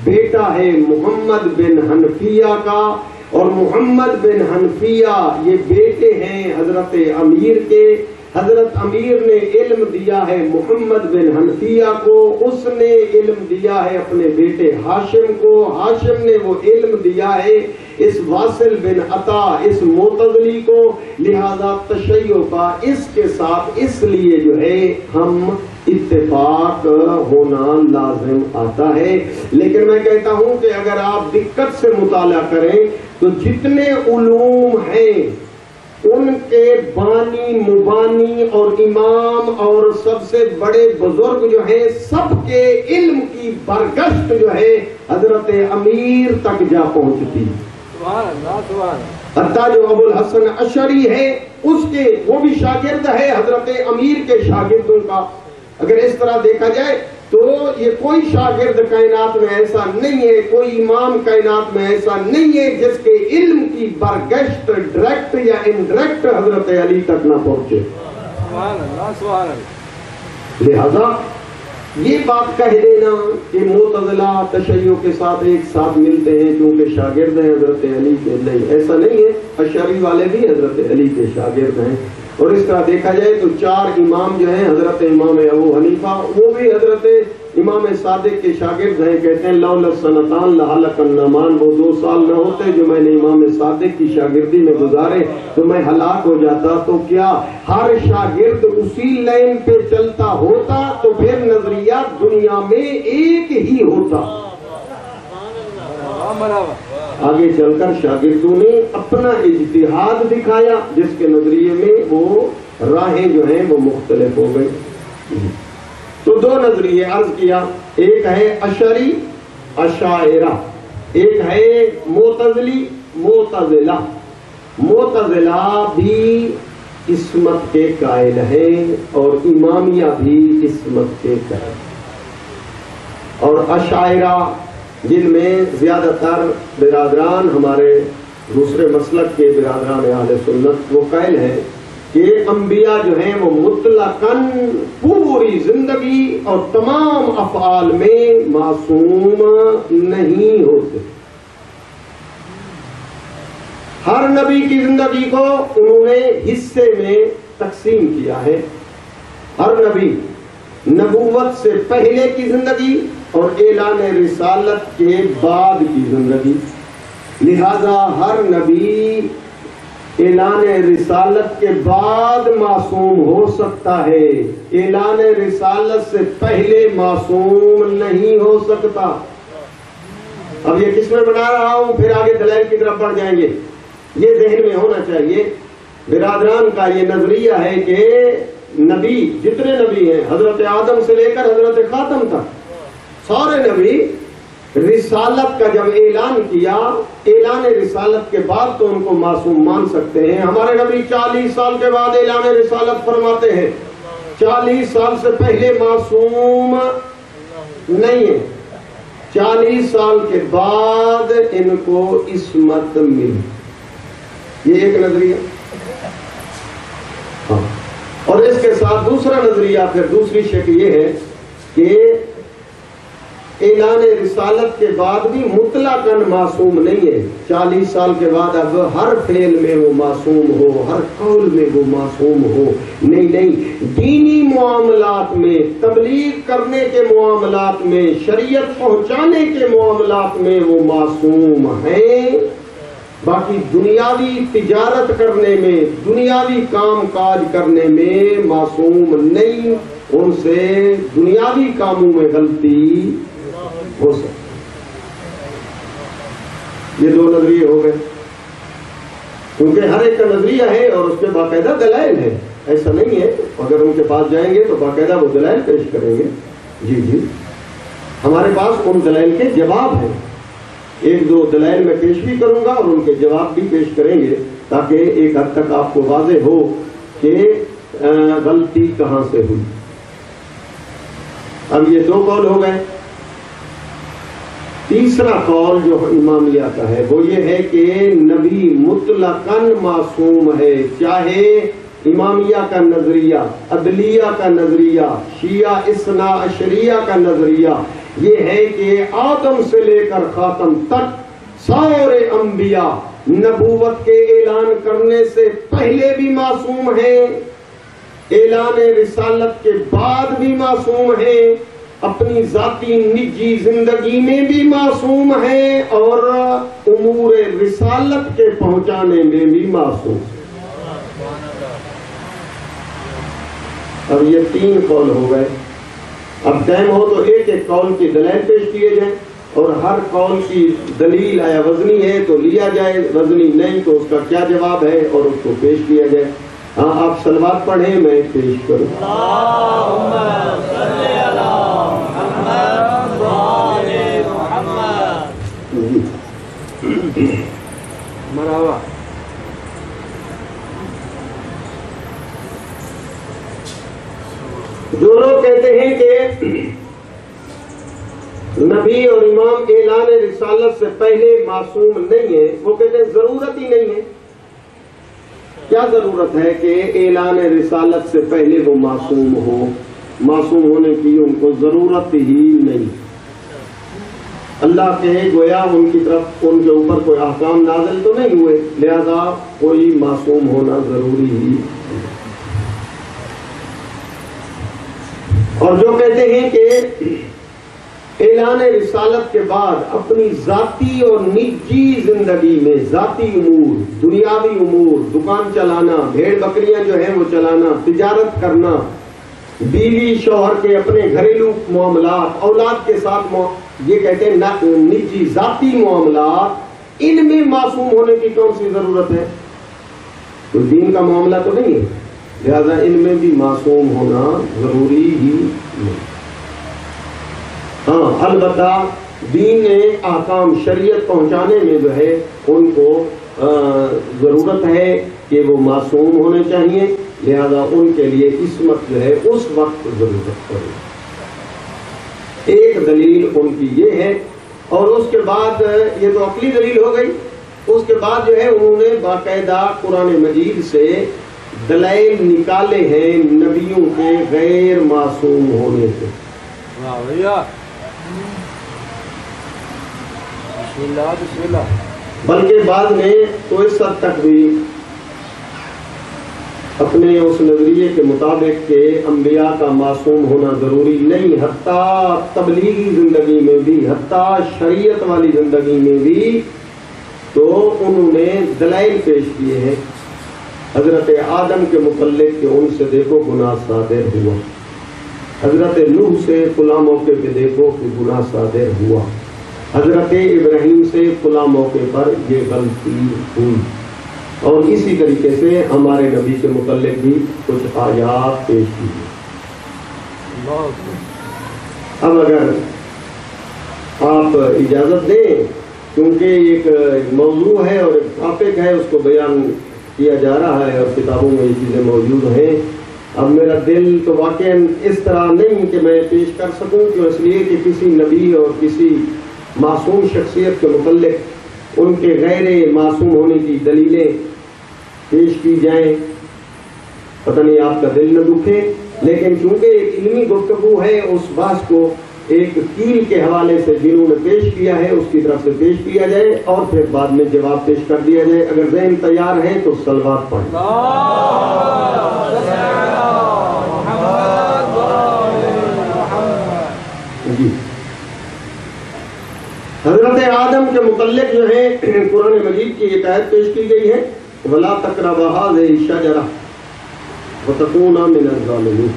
بیٹا ہے محمد بن حنفیہ کا، اور محمد بن حنفیہ یہ بیٹے ہیں حضرت امیر کے۔ حضرت امیر نے علم دیا ہے محمد بن حنفیہ کو، اس نے علم دیا ہے اپنے بیٹے ہاشم کو، ہاشم نے وہ علم دیا ہے اس واصل بن عطا اس معتزلی کو، لہذا تشیع کا اس کے ساتھ اس لیے جو ہے ہم اتفاق ہونا لازم آتا ہے۔ لیکن میں کہتا ہوں کہ اگر آپ دقت سے مطالعہ کریں تو جتنے علوم ہیں ان کے بانی مبانی اور امام اور سب سے بڑے بزرگ جو ہیں سب کے علم کی برگشت جو ہے حضرت امیر تک جا پہنچتی ہے۔ حتیٰ جو ابو الحسن اشعری ہے اس کے وہ بھی شاگرد ہے حضرت امیر کے شاگردوں کا۔ اگر اس طرح دیکھا جائے تو یہ کوئی شاگرد کائنات میں ایسا نہیں ہے، کوئی امام کائنات میں ایسا نہیں ہے جس کے علم کی برگشت ڈائریکٹ یا انڈائریکٹ حضرت علی تک نہ پہنچے۔ لہذا یہ بات کہہ دینا کہ معتزلہ تشیع کے ساتھ ایک ساتھ ملتے ہیں کیونکہ شاگرد ہیں حضرت علی کے، نہیں، ایسا نہیں ہے۔ اشعری والے بھی حضرت علی کے شاگرد ہیں، اور اس طرح دیکھا جائے تو چار امام جو ہیں حضرت امام ابو حنیفہ وہ بھی حضرت امام صادق کے شاگرد ہیں۔ کہتے ہیں لولا السنتان لہلک النعمان، وہ 2 سال نہ ہوتے جو میں نے امام صادق کی شاگردی میں گزارے تو میں ہلاک ہو جاتا۔ تو کیا ہر شاگرد اسی لائن پہ چلتا ہوتا تو پھر نظریات دنیا میں ایک ہی ہوتا۔ آگے چل کر شاگردوں نے اپنا اجتہاد دکھایا جس کے نظریے میں وہ راہیں جو ہیں وہ مختلف ہو گئی۔ تو دو نظریے عرض کیا، ایک ہے اشعری اشاعرہ، ایک ہے معتزلی معتزلہ۔ معتزلہ بھی عصمت کے قائل ہیں اور امامیہ بھی عصمت کے قائل، اور اشاعرہ جن میں زیادہ تر برادران ہمارے دوسرے مسلک کے برادران اہل سنت وہ قائل ہیں کہ انبیاء جو ہیں وہ مطلقاً پوری زندگی اور تمام افعال میں معصوم نہیں ہوتے۔ ہر نبی کی زندگی کو انہوں نے حصے میں تقسیم کیا ہے۔ ہر نبی نبوت سے پہلے کی زندگی اور اعلان رسالت کے بعد کی زندگی، لہذا ہر نبی اعلان رسالت کے بعد معصوم ہو سکتا ہے، اعلان رسالت سے پہلے معصوم نہیں ہو سکتا۔ اب یہ کس میں بنا رہا ہوں، پھر آگے دلائل کی طرف بڑھ جائیں گے۔ یہ ذہن میں ہونا چاہیے برادران کا یہ نظریہ ہے کہ نبی، جتنے نبی ہیں حضرت آدم سے لے کر حضرت خاتم تک، سارے نبی رسالت کا جب اعلان کیا، اعلان رسالت کے بعد تو ان کو معصوم مان سکتے ہیں۔ ہمارے نبی 40 سال کے بعد اعلان رسالت فرماتے ہیں، 40 سال سے پہلے معصوم نہیں ہے، 40 سال کے بعد ان کو عصمت ملی۔ یہ ایک نظریہ، ہاں۔ اور اس کے ساتھ دوسرا نظریہ، پھر دوسری شکل یہ ہے کہ اعلان رسالت کے بعد بھی مطلقاً معصوم نہیں ہے، 40 سال کے بعد اب ہر فعل میں وہ معصوم ہو، ہر قول میں وہ معصوم ہو، نہیں، دینی معاملات میں، تبلیغ کرنے کے معاملات میں، شریعت پہنچانے کے معاملات میں وہ معصوم ہیں، باقی دنیاوی تجارت کرنے میں، دنیاوی کام کاج کرنے میں معصوم نہیں، ان سے دنیاوی کاموں میں غلطی ہو سکتی۔ یہ دو نظریے ہو گئے، کیونکہ ہر ایک کا نظریہ ہے اور اس کے باقاعدہ دلائل ہے، ایسا نہیں ہے اگر ان کے پاس جائیں گے تو باقاعدہ وہ دلائل پیش کریں گے۔ جی ہمارے پاس ان دلائل کے جواب ہیں، ایک دو دلائل میں پیش بھی کروں گا اور ان کے جواب بھی پیش کریں گے، تاکہ ایک حد تک آپ کو واضح ہو کہ غلطی کہاں سے ہوئی۔ اب یہ دو قول ہو گئے، تیسرا قول جو امامیہ کا ہے وہ یہ ہے کہ نبی مطلقاً معصوم ہے، چاہے امامیہ کا نظریہ، عدلیہ کا نظریہ، شیعہ اثنا عشریہ کا نظریہ یہ ہے کہ آدم سے لے کر خاتم تک سارے انبیاء نبوت کے اعلان کرنے سے پہلے بھی معصوم ہیں، اعلان رسالت کے بعد بھی معصوم ہیں، اپنی ذاتی نجی زندگی میں بھی معصوم ہیں، اور امور رسالت کے پہنچانے میں بھی معصوم ہیں۔ اب یہ تین قول ہو گئے، اب ٹائم ہو تو ایک ایک قول کی دلائل پیش کیے جائیں، اور ہر قول کی دلیل آیا وزنی ہے تو لیا جائے، وزنی نہیں تو اس کا کیا جواب ہے اور اس کو پیش کیا جائے۔ ہاں آپ صلوات پڑھیں، میں پیش کروں۔ مرحبا۔ جو لوگ کہتے ہیں کہ نبی اور امام اعلان رسالت سے پہلے معصوم نہیں ہے، وہ کہتے ہیں ضرورت ہی نہیں ہے۔ کیا ضرورت ہے کہ اعلان رسالت سے پہلے وہ معصوم ہو؟ معصوم ہونے کی ان کو ضرورت ہی نہیں۔ اللہ کے گویا ان کی طرف ان کے اوپر کوئی احکام نازل تو نہیں ہوئے، لہذا کوئی معصوم ہونا ضروری ہی نہیں۔ اور جو کہتے ہیں کہ اعلان رسالت کے بعد اپنی ذاتی اور نجی زندگی میں، ذاتی امور، دنیاوی امور، دکان چلانا، بھیڑ بکریاں جو ہیں وہ چلانا، تجارت کرنا، بیوی شوہر کے اپنے گھریلو معاملات، اولاد کے ساتھ یہ کہتے ہیں نجی ذاتی معاملات، ان میں معصوم ہونے کی کون سی ضرورت ہے؟ تو دین کا معاملہ تو نہیں ہے، لہذا ان میں بھی معصوم ہونا ضروری ہی نہیں۔ ہاں البتہ دین احکام شریعت پہنچانے میں جو ہے ان کو ضرورت ہے کہ وہ معصوم ہونے چاہیے، لہذا ان کے لیے عصمت جو ہے اس وقت ضرورت پڑے۔ ایک دلیل ان کی یہ ہے، اور اس کے بعد یہ تو عقلی دلیل ہو گئی، اس کے بعد جو ہے انہوں نے باقاعدہ قرآن مجید سے دلائل نکالے ہیں نبیوں کے غیر معصوم ہونے سے۔ بسم اللہ۔ بلکہ بعد میں تو اس حد تک بھی اپنے اس نظریے کے مطابق کہ انبیاء کا معصوم ہونا ضروری نہیں، حتیٰ تبلیغی زندگی میں بھی، حتیٰ شریعت والی زندگی میں بھی، تو انہوں نے دلائل پیش کیے ہیں حضرت آدم کے متعلق کہ ان سے دیکھو گناہ صادر ہوا، حضرت نوح سے فلاں موقع پہ دیکھو کہ گناہ صادر ہوا، حضرت ابراہیم سے فلاں موقع پر یہ غلطی ہوئی، اور اسی طریقے سے ہمارے نبی کے متعلق بھی کچھ آیات پیش کی ہیں۔ اب اگر آپ اجازت دیں، کیونکہ ایک موضوع ہے اور ایک ٹاپک ہے، اس کو بیان کیا جا رہا ہے اور کتابوں میں یہ چیزیں موجود ہیں۔ اب میرا دل تو واقعا اس طرح نہیں کہ میں پیش کر سکوں، کیوں اس لیے کہ کسی نبی اور کسی معصوم شخصیت کے متعلق ان کے غیر معصوم ہونے کی دلیلیں پیش کی جائیں، پتہ نہیں آپ کا دل نہ دکھے، لیکن چونکہ ایک علمی گفتگو ہے، اس بحث کو ایک کیل کے حوالے سے جنہوں نے پیش کیا ہے اس کی طرف سے پیش کیا جائے اور پھر بعد میں جواب پیش کر دیا جائے۔ اگر ذہن تیار ہے تو صلوات پڑھیں۔ جی، حضرت آدم کے متعلق جو ہے قرآن مجید کی ایک آیت پیش کی گئی ہے، وَلَا تَقْرَبَا هَٰذِهِ الشَّجَرَةَ وَتَكُونَا مِنَ الظَّالِمِينَ،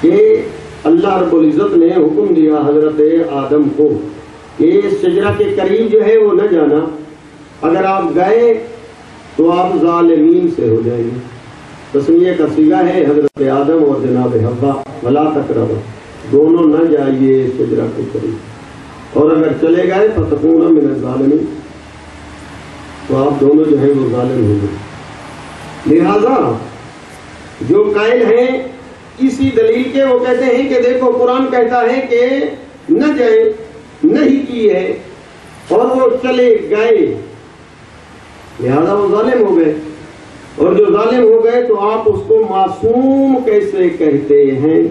کہ اللہ رب العزت نے حکم دیا حضرت آدم کو کہ اس شجرہ کے قریب جو ہے وہ نہ جانا، اگر آپ گئے تو آپ ظالمین سے ہو جائیں گے۔ تسمیہ کا صیغہ ہے حضرت آدم اور جناب حوا، ولا تقربا، دونوں نہ جائیے اس شجرہ کے قریب، اور اگر چلے گئے فتکونا من الظالمین، تو آپ دونوں جو ہے وہ ظالم ہوں گے۔ لہذا جو قائل ہیں اسی دلیل کے، وہ کہتے ہیں کہ دیکھو قرآن کہتا ہے کہ نہ جائیں، نہیں کی ہے اور وہ چلے گئے، لہذا وہ ظالم ہو گئے، اور جو ظالم ہو گئے تو آپ اس کو معصوم کیسے کہتے ہیں؟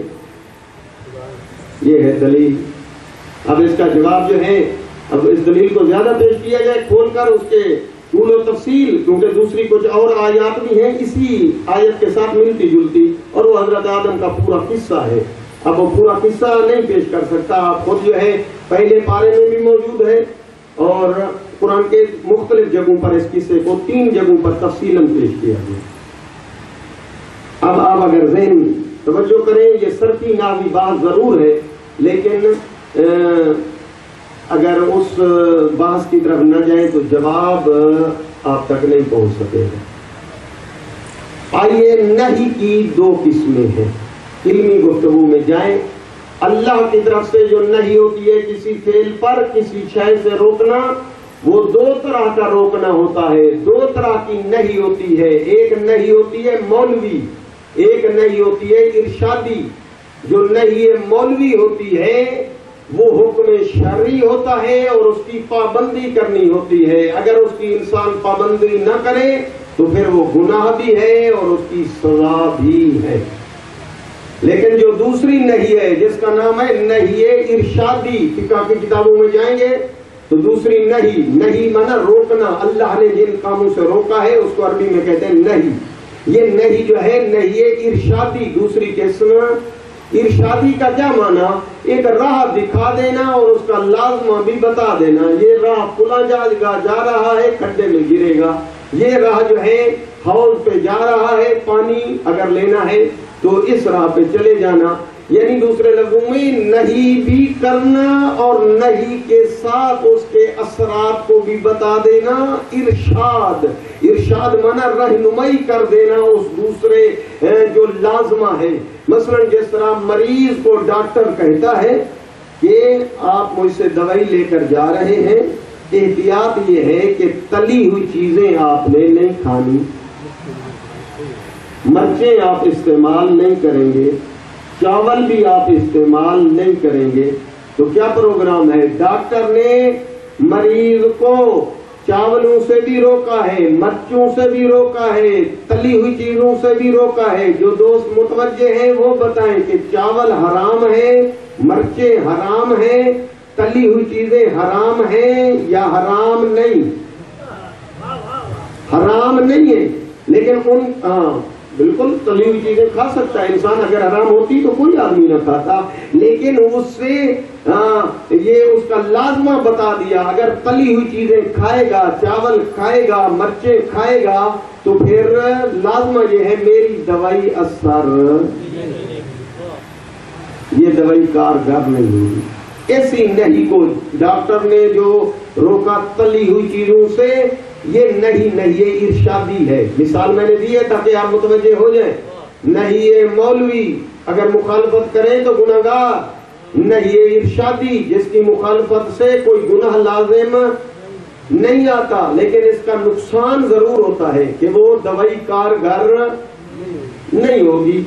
یہ ہے دلیل۔ اب اس کا جواب جو ہے، اب اس دلیل کو زیادہ پیش کیا جائے کھول کر اس کے طول و تفصیل، کیونکہ دوسری کچھ اور آیات بھی ہیں اسی آیت کے ساتھ ملتی جلتی، اور وہ حضرت آدم کا پورا قصہ ہے۔ اب وہ پورا قصہ نہیں پیش کر سکتا، آپ خود جو ہے پہلے پارے میں بھی موجود ہے اور قرآن کے مختلف جگہوں پر اس قصے کو 3 جگہوں پر تفصیلاً پیش کیا گیا۔ اب آپ اگر ذہن توجہ کریں، یہ سرفی ناوی بات ضرور ہے، لیکن اگر اس بحث کی طرف نہ جائیں تو جواب آپ تک نہیں پہنچ سکے گا۔ آئیے، نہیں کی 2 قسمیں ہیں، علمی گفتگو میں جائیں۔ اللہ کی طرف سے جو نہیں ہوتی ہے کسی فعل پر، کسی شے سے روکنا، وہ 2 طرح کا روکنا ہوتا ہے، 2 طرح کی نہیں ہوتی ہے۔ ایک نہیں ہوتی ہے مولوی، ایک نہیں ہوتی ہے ارشادی۔ جو نہیں مولوی ہوتی ہے وہ حکم شرعی ہوتا ہے اور اس کی پابندی کرنی ہوتی ہے، اگر اس کی انسان پابندی نہ کرے تو پھر وہ گناہ بھی ہے اور اس کی سزا بھی ہے۔ لیکن جو دوسری نہیں ہے جس کا نام ہے نہیں ارشادی، فقہ کی کتابوں میں جائیں گے تو دوسری نہیں مانا روکنا، اللہ نے جن کاموں سے روکا ہے اس کو عربی میں کہتے ہیں نہیں۔ یہ نہیں جو ہے نہیں ارشادی، دوسری قسم ارشادی کا کیا مانا؟ ایک راہ دکھا دینا اور اس کا لازمہ بھی بتا دینا، یہ راہ فلاں جگہ جا رہا ہے، کھڈے میں گرے گا، یہ راہ جو ہے حوض پہ جا رہا ہے، پانی اگر لینا ہے تو اس راہ پہ چلے جانا۔ یعنی دوسرے لفظوں میں نہیں بھی کرنا اور نہیں کے ساتھ اس کے اثرات کو بھی بتا دینا، ارشاد۔ ارشاد مانا رہنمائی کر دینا اس دوسرے جو لازمہ ہے۔ مثلا جس طرح مریض کو ڈاکٹر کہتا ہے کہ آپ مجھ سے دوائی لے کر جا رہے ہیں، احتیاط یہ ہے کہ تلی ہوئی چیزیں آپ نے نہیں کھانی، مرچیں آپ استعمال نہیں کریں گے، چاول بھی آپ استعمال نہیں کریں گے۔ تو کیا پروگرام ہے؟ ڈاکٹر نے مریض کو چاولوں سے بھی روکا ہے، مرچوں سے بھی روکا ہے، تلی ہوئی چیزوں سے بھی روکا ہے۔ جو دوست متوجہ ہیں وہ بتائیں کہ چاول حرام ہے، مرچیں حرام ہیں، تلی ہوئی چیزیں حرام ہیں یا حرام نہیں؟ حرام نہیں ہے، لیکن بالکل تلی ہوئی چیزیں کھا سکتا ہے انسان، اگر حرام ہوتی تو کوئی آدمی نہ کھاتا، لیکن اس سے یہ اس کا لازمہ بتا دیا، اگر تلی ہوئی چیزیں کھائے گا، چاول کھائے گا، مرچیں کھائے گا تو پھر لازمہ یہ ہے میری دوائی اثر، یہ دوائی کارگر نہیں ہوگی۔ ایسی نہیں کو ڈاکٹر نے جو روکا تلی ہوئی چیزوں سے، یہ نہیں یہ ارشادی ہے. مثال میں نے دی ہے تاکہ آپ متوجہ ہو جائیں. نہیں یہ مولوی اگر مخالفت کریں تو گناہگار. نہیں یہ ارشادی جس کی مخالفت سے کوئی گناہ لازم نہیں آتا، لیکن اس کا نقصان ضرور ہوتا ہے کہ وہ دوائی کارگر نہیں ہوگی.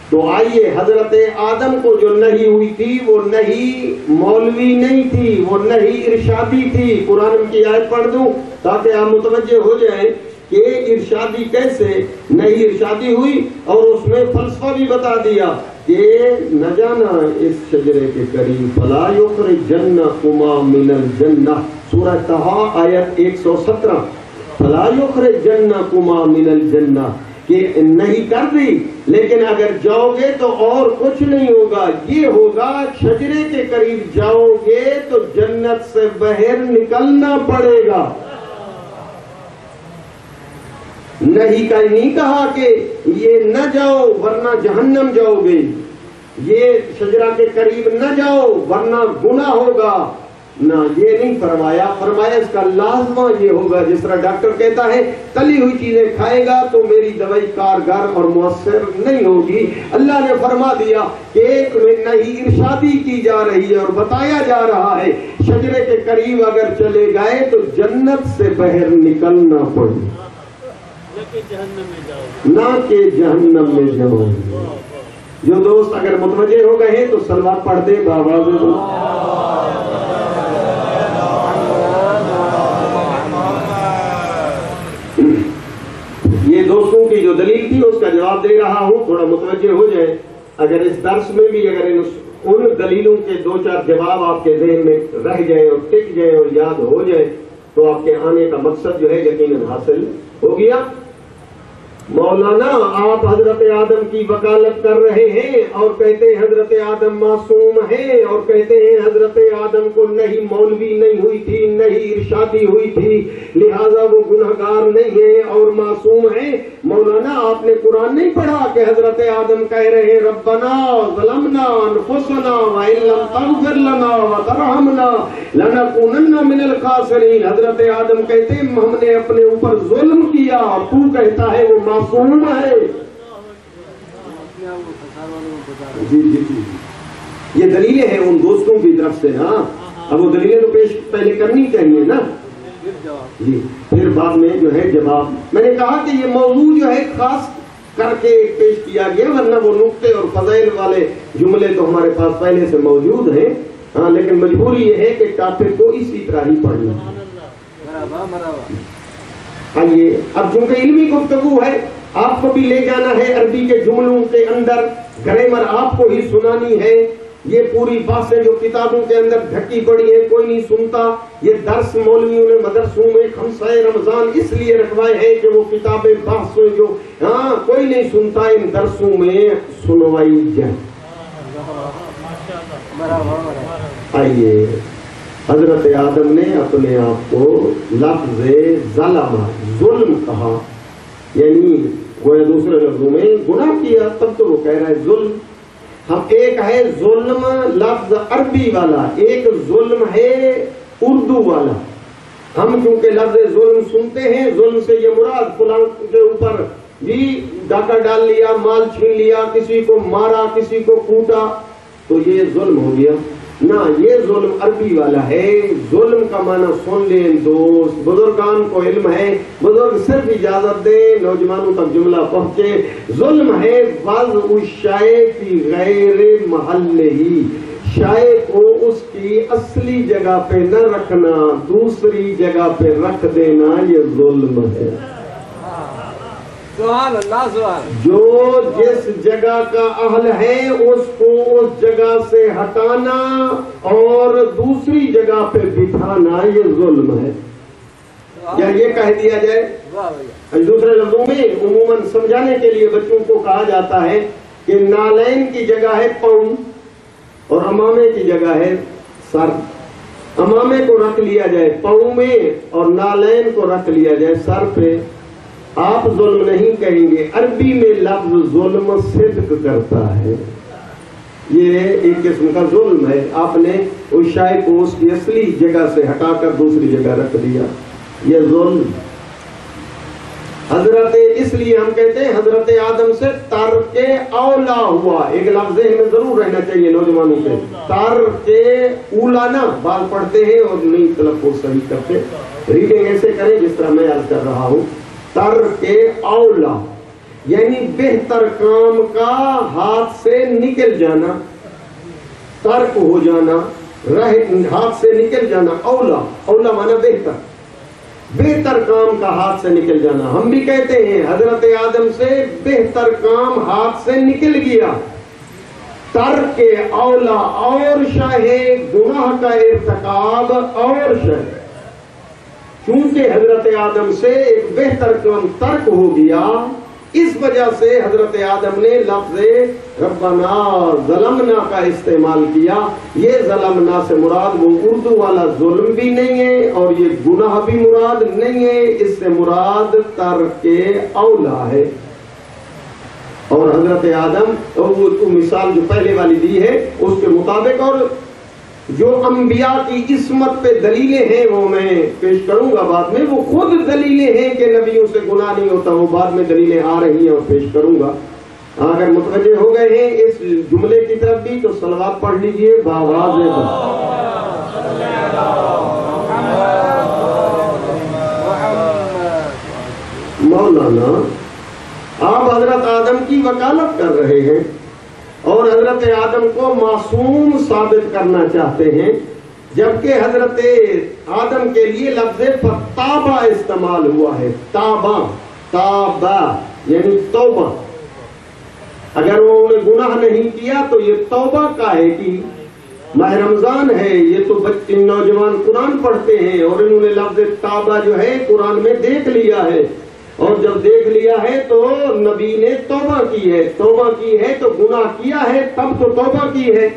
تو آئیے، حضرت آدم کو جو نہیں ہوئی تھی وہ نہیں مولوی نہیں تھی، وہ نہیں ارشادی تھی. قرآن کی آیت پڑھ دوں تاکہ آپ متوجہ ہو جائیں کہ ارشادی کیسے نہیں ارشادی ہوئی. اور اس میں فلسفہ بھی بتا دیا کہ نہ جانا اس شجرے کے قریب فلا یخرجنکما من الجنہ. سورہ طہ آیت 117. فلا یخرجنکما من الجنہ، کہ نہیں کر دی لیکن اگر جاؤ گے تو اور کچھ نہیں ہوگا، یہ ہوگا شجرے کے قریب جاؤ گے تو جنت سے باہر نکلنا پڑے گا. نہیں کہا کہ یہ نہ جاؤ ورنہ جہنم جاؤ گے، یہ شجرہ کے قریب نہ جاؤ ورنہ گناہ ہوگا، نہ یہ نہیں فرمایا. فرمایا اس کا لازمہ یہ ہوگا، جس طرح ڈاکٹر کہتا ہے تلی ہوئی چیزیں کھائے گا تو میری دوائی کارگر اور مؤثر نہیں ہوگی. اللہ نے فرما دیا کہ ایک میں نہیں ارشادی کی جا رہی ہے اور بتایا جا رہا ہے شجرے کے قریب اگر چلے گئے تو جنت سے باہر نکلنا پڑے، نہ کہ جہنم میں جاؤ. جو دوست اگر متوجہ ہو گئے ہیں تو سلوات پڑھ دے بآواز یہ دوستوں کی جو دلیل تھی اس کا جواب دے رہا ہوں، تھوڑا متوجہ ہو جائے. اگر اس درس میں بھی اگر ان دلیلوں کے 2-4 جواب آپ کے ذہن میں رہ جائے اور ٹک جائے اور یاد ہو جائے تو آپ کے آنے کا مقصد جو ہے یقیناً حاصل ہو گیا. مولانا آپ حضرت آدم کی وکالت کر رہے ہیں اور کہتے ہیں حضرت آدم معصوم ہے، اور کہتے ہیں حضرت آدم کو نہیں مولوی نہیں ہوئی تھی، نہیں ارشادی ہوئی تھی، لہذا وہ گنہگار نہیں ہے اور معصوم ہے. مولانا آپ نے قرآن نہیں پڑھا کہ حضرت آدم کہہ رہے ہیں ربنا ظلمنا انفسنا وان لم تغفر لنا وترحمنا لنکونن من الخاسرین. حضرت آدم کہتے ہیں ہم نے اپنے اوپر ظلم کیا، تو کہتا ہے وہ معصوم ہے. جی یہ دلیلیں ہیں ان دوستوں کی طرف سے. ہاں اب وہ دلیلیں تو پیش پہلے کرنی چاہیے نا جی، پھر بعد میں جو ہے جواب. میں نے کہا کہ یہ موضوع جو ہے خاص کر کے پیش کیا گیا، ورنہ وہ نقطے اور فضائل والے جملے تو ہمارے پاس پہلے سے موجود ہیں. ہاں لیکن مجبوری یہ ہے کہ ٹاپک کو اسی طرح ہی پڑھنا. آئیے اب چونکہ علمی گفتگو ہے، آپ کو بھی لے جانا ہے عربی کے جملوں کے اندر، گرامر آپ کو ہی سنانی ہے. یہ پوری باتیں جو کتابوں کے اندر ڈھکی پڑی ہے کوئی نہیں سنتا. یہ درس مولویوں نے مدرسوں میں خمسہ رمضان اس لیے رکھوائے ہیں کہ وہ کتابیں بحثیں جو کوئی نہیں سنتا ان درسوں میں سنوائی جائے. آئیے حضرت آدم نے اپنے آپ کو لفظ ظلم کہا، یعنی وہ دوسرے لفظوں میں گناہ کیا، تب تو وہ کہہ رہا ہے ظلم. ہم ایک ہے ظلم لفظ عربی والا، ایک ظلم ہے اردو والا. ہم کیونکہ لفظ ظلم سنتے ہیں، ظلم سے یہ مراد فلاں کے اوپر بھی ڈاکہ ڈال لیا، مال چھین لیا، کسی کو مارا، کسی کو کوٹا، تو یہ ظلم ہو گیا. نہ، یہ ظلم عربی والا ہے. ظلم کا معنی سن لیں دوست، بزرگان کو علم ہے، بزرگ صرف اجازت دیں نوجوانوں تک جملہ پہنچے. ظلم ہے وضع الشیء فی غیر محلہ، شے کو اس کی اصلی جگہ پہ نہ رکھنا، دوسری جگہ پہ رکھ دینا، یہ ظلم ہے. سبحان اللہ سبحان. جو جس جگہ کا اہل ہے اس کو اس جگہ سے ہٹانا اور دوسری جگہ پہ بٹھانا، یہ ظلم ہے. یا یہ کہہ دیا جائے دوسرے لفظوں میں عموماً سمجھانے کے لیے بچوں کو کہا جاتا ہے کہ نالین کی جگہ ہے پاؤں اور امامے کی جگہ ہے سر. امامے کو رکھ لیا جائے پاؤں میں اور نالین کو رکھ لیا جائے سر پہ. آپ ظلم نہیں کہیں گے. عربی میں لفظ ظلم صدق کرتا ہے، یہ ایک قسم کا ظلم ہے. آپ نے اس شے کو اس کی اصلی جگہ سے ہٹا کر دوسری جگہ رکھ دیا، یہ ظلم. حضرت اس لیے ہم کہتے ہیں حضرت آدم سے ترک اولا ہوا. ایک لفظ ذہن میں ضرور رہنا چاہیے نوجوانوں کے. ترک اولا نہ بعض پڑھتے ہیں اور نہیں تلفظ صحیح کرتے. ریڈنگ ایسے کریں جس طرح میں عرض کر رہا ہوں. ترک اولا یعنی بہتر کام کا ہاتھ سے نکل جانا, ترک ہو جانا, ہاتھ سے نکل جانا. اولا, اولا مانا بہتر, بہتر کام کا ہاتھ سے نکل جانا. ہم بھی کہتے ہیں حضرت آدم سے بہتر کام ہاتھ سے نکل گیا. ترک اولا اور شاہ گناہ کا ارتکاب اور شاہ, چونکہ حضرت آدم سے ایک بہتر کام ترک ہو گیا, اس وجہ سے حضرت آدم نے لفظ ربنا ظلمنا کا استعمال کیا. یہ ظلمنا سے مراد وہ اردو والا ظلم بھی نہیں ہے اور یہ گناہ بھی مراد نہیں ہے, اس سے مراد ترک اولا ہے. اور حضرت آدم وہ مثال جو پہلے والی دی ہے اس کے مطابق, اور جو انبیاء کی عصمت پہ دلیلیں ہیں وہ میں پیش کروں گا بعد میں. وہ خود دلیلیں ہیں کہ نبیوں سے گناہ نہیں ہوتا, وہ بعد میں دلیلیں آ رہی ہیں اور پیش کروں گا. اگر متوجہ ہو گئے ہیں اس جملے کی طرف بھی تو صلوات پڑھ لیجئے بآواز مولانا. آپ حضرت آدم کی وکالت کر رہے ہیں اور حضرت آدم کو معصوم ثابت کرنا چاہتے ہیں, جبکہ حضرت آدم کے لیے لفظ تابا استعمال ہوا ہے. تابا, تابا یعنی توبہ. اگر انہوں نے گناہ نہیں کیا تو یہ توبہ کا ہے کہ ماہ رمضان ہے, یہ تو بچے نوجوان قرآن پڑھتے ہیں اور انہوں نے لفظ تابا جو ہے قرآن میں دیکھ لیا ہے, اور جب دیکھ لیا ہے تو نبی نے توبہ کی ہے. توبہ کی ہے تو گناہ کیا ہے تب تو توبہ کی ہے.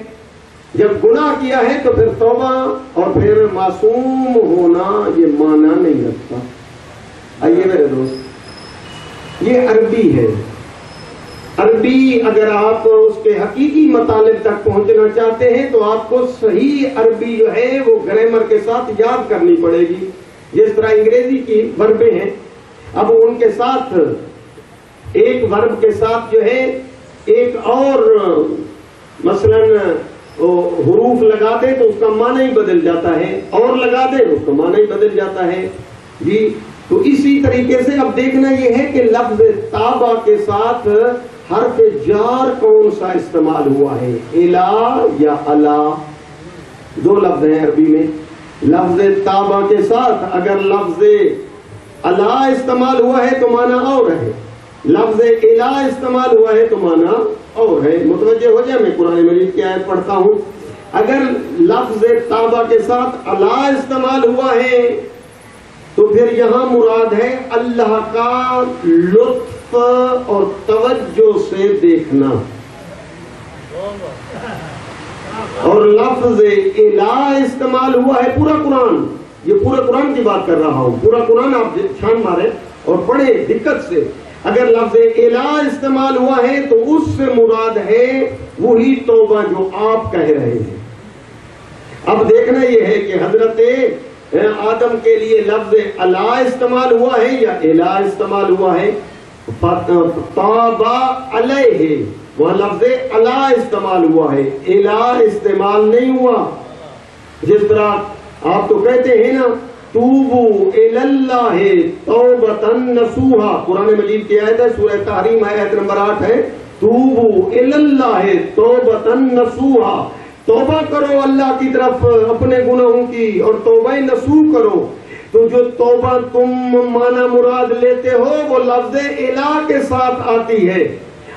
جب گناہ کیا ہے تو پھر توبہ اور پھر معصوم ہونا یہ معنی نہیں رکھتا. آئیے میرے دوست, یہ عربی ہے. عربی اگر آپ اس کے حقیقی مطالب تک پہنچنا چاہتے ہیں تو آپ کو صحیح عربی جو ہے وہ گرامر کے ساتھ یاد کرنی پڑے گی. جس طرح انگریزی کی وربیں ہیں, اب ان کے ساتھ ایک ورب کے ساتھ جو ہے ایک اور مثلا حروف لگا دے تو اس کا معنی ہی بدل جاتا ہے, اور لگا دے اس کا معنی ہی بدل جاتا ہے. جی تو اسی طریقے سے اب دیکھنا یہ ہے کہ لفظ تابا کے ساتھ حرف جار کون سا استعمال ہوا ہے, الا یا الا. دو لفظ ہیں عربی میں. لفظ تابا کے ساتھ اگر لفظ الا استعمال ہوا ہے تو معنی اور ہے, لفظ الا استعمال ہوا ہے تو معنی اور ہے. متوجہ ہو جائے, میں قرآن مجید کی آیت پڑھتا ہوں. اگر لفظ تابا کے ساتھ الا استعمال ہوا ہے تو پھر یہاں مراد ہے اللہ کا لطف اور توجہ سے دیکھنا. اور لفظ الا استعمال ہوا ہے پورا قرآن, یہ پورا قرآن کی بات کر رہا ہوں, پورا قرآن آپ چھان مارے اور پڑھیں دقت سے. اگر لفظ الا استعمال ہوا ہے تو اس سے مراد ہے وہی توبہ جو آپ کہہ رہے ہیں. اب دیکھنا یہ ہے کہ حضرت آدم کے لیے لفظ الا استعمال ہوا ہے یا الا استعمال ہوا ہے. تابا علیہ وہاں لفظ الا استعمال ہوا ہے, الا استعمال نہیں ہوا. جس طرح آپ تو کہتے ہیں نا توبو الاللہ توبۃ نصوحا, قرآن مجید کی آیت ہے سورہ تحریم آیت نمبر 8 ہے. توبو الاللہ توبۃ نصوحا, توبہ کرو اللہ کی طرف اپنے گناہوں کی اور توبہ نصوح کرو. تو جو توبہ تم معنی مراد لیتے ہو وہ لفظ الا کے ساتھ آتی ہے,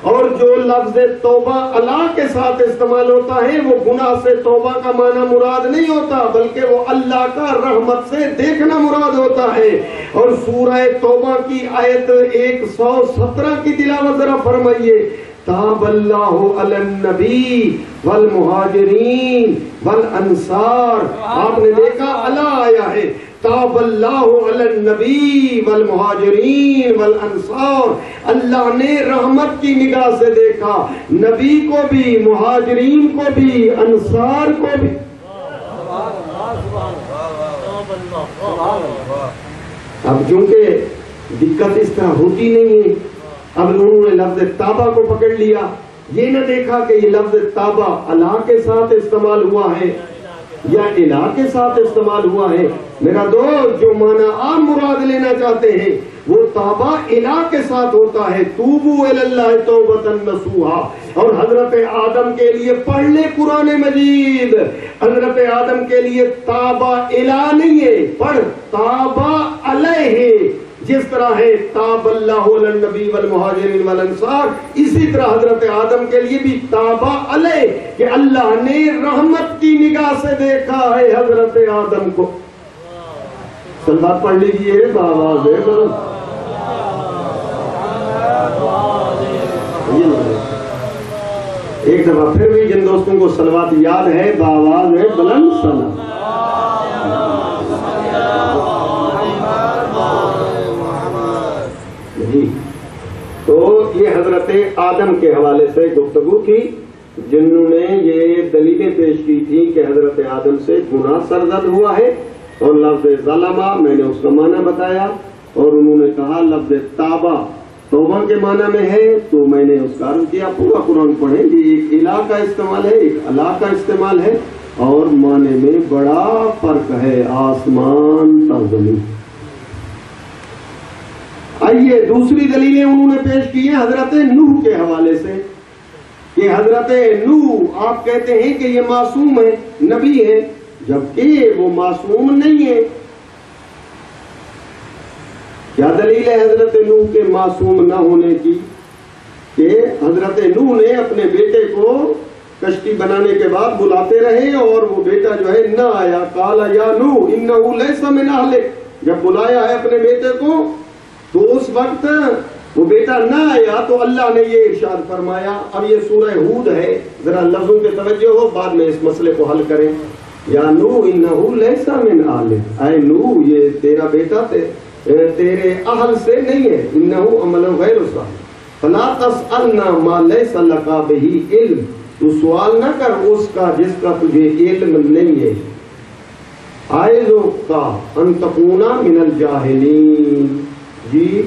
اور جو لفظ توبہ اللہ کے ساتھ استعمال ہوتا ہے وہ گناہ سے توبہ کا معنی مراد نہیں ہوتا, بلکہ وہ اللہ کا رحمت سے دیکھنا مراد ہوتا ہے. اور سورہ توبہ کی آیت 117 کی تلاوت ذرا فرمائیے. تاب اللہ علی النبی والمہاجرین والانصار, آپ نے دیکھا اللہ آیا ہے. تاب اللہ علی النبی والمہاجرین والانصار, اللہ نے رحمت کی نگاہ سے دیکھا نبی کو بھی, مہاجرین کو بھی, انصار کو بھی. اب چونکہ دقت اس طرح ہوتی نہیں ہے۔ اب انہوں نے لفظ تابہ کو پکڑ لیا، یہ نہ دیکھا کہ یہ لفظ تابہ اللہ کے ساتھ استعمال ہوا ہے یا الہ کے ساتھ استعمال ہوا ہے۔ میرا دوست، جو معنی عام مراد لینا چاہتے ہیں وہ تابہ الہ کے ساتھ ہوتا ہے، توبوا الی اللہ توبۃ نصوحا۔ اور حضرت آدم کے لیے پڑھ لے قرآن مجید، حضرت آدم کے لیے تابہ الہ نہیں ہے، پڑھ تابہ علیہ۔ جس طرح ہے تاب اللہ علی النبی والمہاجرین والانصار، اسی طرح حضرت آدم کے لیے بھی تابہ علیہ، کہ اللہ نے رحمت کی نگاہ سے دیکھا ہے حضرت آدم کو۔ صلوات پڑھ لیجیے بآواز بلند۔ ایک دفعہ پھر بھی جن دوستوں کو صلوات یاد ہے بآواز بلند صلوات۔ تو یہ حضرت آدم کے حوالے سے گفتگو تھی، جنہوں نے یہ دلیلیں پیش کی تھی کہ حضرت آدم سے گناہ سرزد ہوا ہے، اور لفظ ظلمہ میں نے اس کا معنی بتایا، اور انہوں نے کہا لفظ تابہ توبہ کے معنی میں ہے، تو میں نے اس کا عرض کیا پورا قرآن پڑھیں، یہ ایک الہ کا استعمال ہے، ایک اللہ کا استعمال ہے، اور معنی میں بڑا فرق ہے، آسمان تا زمین۔ آئیے دوسری دلیلیں انہوں نے پیش کی ہیں حضرت نوح کے حوالے سے، کہ حضرت نوح آپ کہتے ہیں کہ یہ معصوم ہے، نبی ہے، جبکہ وہ معصوم نہیں ہے۔ کیا دلیل ہے حضرت نوح کے معصوم نہ ہونے کی؟ کہ حضرت نوح نے اپنے بیٹے کو کشتی بنانے کے بعد بلاتے رہے، اور وہ بیٹا جو ہے نہ آیا، قال یا نوح انہ لیس من اہلک، جب بلایا ہے اپنے بیٹے کو تو اس وقت وہ بیٹا نہ آیا، تو اللہ نے یہ ارشاد فرمایا، اب یہ سورہ ہود ہے، ذرا لفظوں کے توجہ ہو، بعد میں اس مسئلے کو حل کریں۔ یا نوح انہ لیس من اہلک، اے نوح یہ تیرا بیٹا تیرے اہل سے نہیں ہے، انہ عمل غیر صالح فلا تسألنا ما لیس لک بہ علم، تو سوال نہ کر اس کا جس کا تجھے علم نہیں ہے۔ اعوذک ان تکون من الجاہلین، جی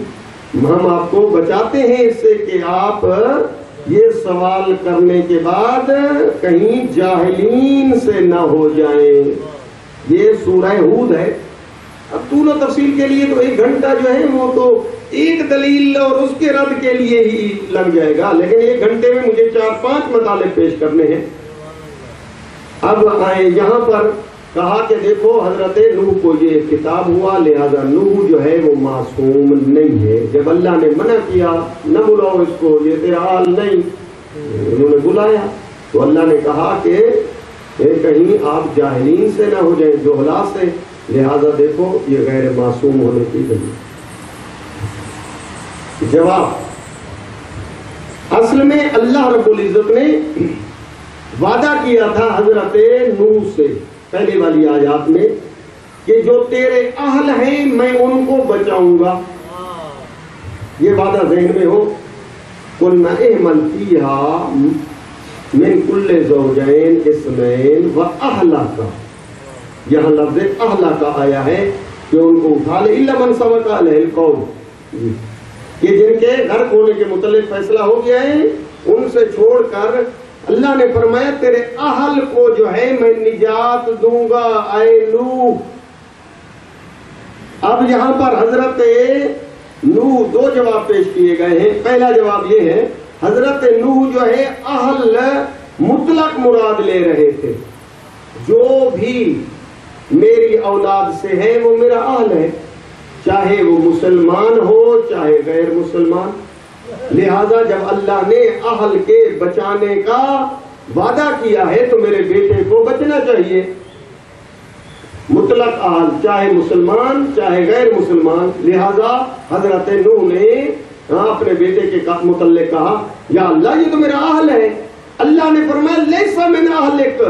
ہم آپ کو بچاتے ہیں اس سے کہ آپ یہ سوال کرنے کے بعد کہیں جاہلین سے نہ ہو جائیں۔ یہ سورہ ہود ہے۔ اب طول و تفصیل کے لیے تو 1 گھنٹہ جو ہے وہ تو ایک دلیل اور اس کے رد کے لیے ہی لگ جائے گا، لیکن 1 گھنٹے میں مجھے 4-5 مطالب پیش کرنے ہیں۔ اب آئے یہاں پر کہا کہ دیکھو حضرت نوح کو یہ خطاب ہوا، لہذا نوح جو ہے وہ معصوم نہیں ہے۔ جب اللہ نے منع کیا نہ بلاؤ اس کو، یہ تیرا حال نہیں، انہوں نے بلایا، تو اللہ نے کہا کہ کہیں آپ جاہلین سے نہ ہو جائیں، جہلا سے، لہذا دیکھو یہ غیر معصوم ہونے کی دلیل۔ جواب، اصل میں اللہ رب العزت نے وعدہ کیا تھا حضرت نوح سے پہلے والی آیات میں کہ جو تیرے اہل ہیں میں ان کو بچاؤں گا، یہ وعدہ ذہن میں ہو۔ قُلْنَا اعْمَلْ فِيهَا مِنْ كُلِّ زَوْجَيْنِ اثْنَيْنِ وَأَهْلَكَ، یہاں لفظ اہلک آیا ہے کہ ان کو اٹھا لے، إِلَّا مَنْ سَبَقَ عَلَيْهِ الْقَوْلُ، کہ جن کے غرق ہونے کے متعلق فیصلہ ہو گیا ہے ان سے چھوڑ کر اللہ نے فرمایا تیرے اہل کو جو ہے میں نجات دوں گا اے نوح۔ اب یہاں پر حضرت نوح 2 جواب پیش کیے گئے ہیں۔ پہلا جواب یہ ہے حضرت نوح جو ہے اہل مطلق مراد لے رہے تھے، جو بھی میری اولاد سے ہے وہ میرا اہل ہے، چاہے وہ مسلمان ہو چاہے غیر مسلمان۔ لہذا جب اللہ نے اہل کے بچانے کا وعدہ کیا ہے تو میرے بیٹے کو بچنا چاہیے۔ مطلق اہل چاہے مسلمان چاہے غیر مسلمان، لہذا حضرت نوح نے اپنے بیٹے کے متعلق کہا یا اللہ یہ تو میرا اہل ہے۔ اللہ نے فرمایا لیس من اہلک،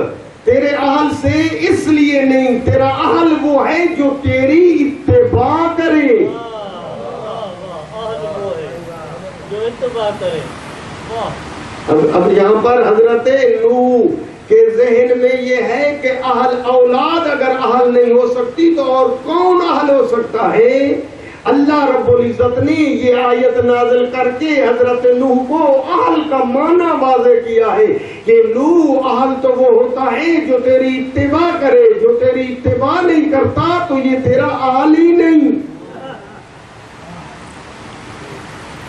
تیرے اہل سے اس لیے نہیں، تیرا اہل وہ ہے جو تیری اتباع کرے، اب یہاں پر حضرت نوح کے ذہن میں یہ ہے کہ اہل اولاد اگر اہل نہیں ہو سکتی تو اور کون اہل ہو سکتا ہے؟ اللہ رب العزت نے یہ آیت نازل کر کے حضرت نوح کو اہل کا معنی واضح کیا ہے کہ نوح اہل تو وہ ہوتا ہے جو تیری اتباع کرے، جو تیری اتباع نہیں کرتا تو یہ تیرا اہل ہی نہیں۔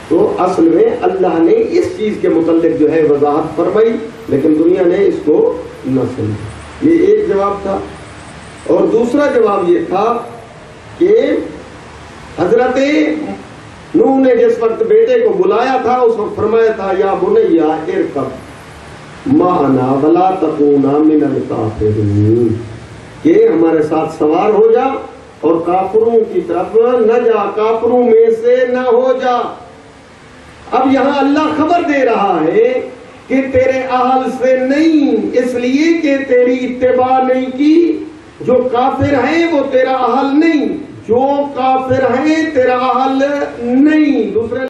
تو اصل میں اللہ نے اس چیز کے متعلق جو ہے وضاحت فرمائی، لیکن دنیا نے اس کو نہ سمجھا۔ یہ ایک جواب تھا، اور دوسرا جواب یہ تھا کہ حضرت نوح نے جس وقت بیٹے کو بلایا تھا اس وقت فرمایا تھا یا بنیا ارکب معنا ولا تکونا من الکافرین، کہ ہمارے ساتھ سوار ہو جا اور کافروں کی طرف نہ جا، کافروں میں سے نہ ہو جا۔ اب یہاں اللہ خبر دے رہا ہے کہ تیرے اہل سے نہیں، اس لیے کہ تیری اتباع نہیں کی۔ جو کافر ہیں وہ تیرا اہل نہیں، جو کافر ہیں تیرا اہل نہیں۔ دوسرے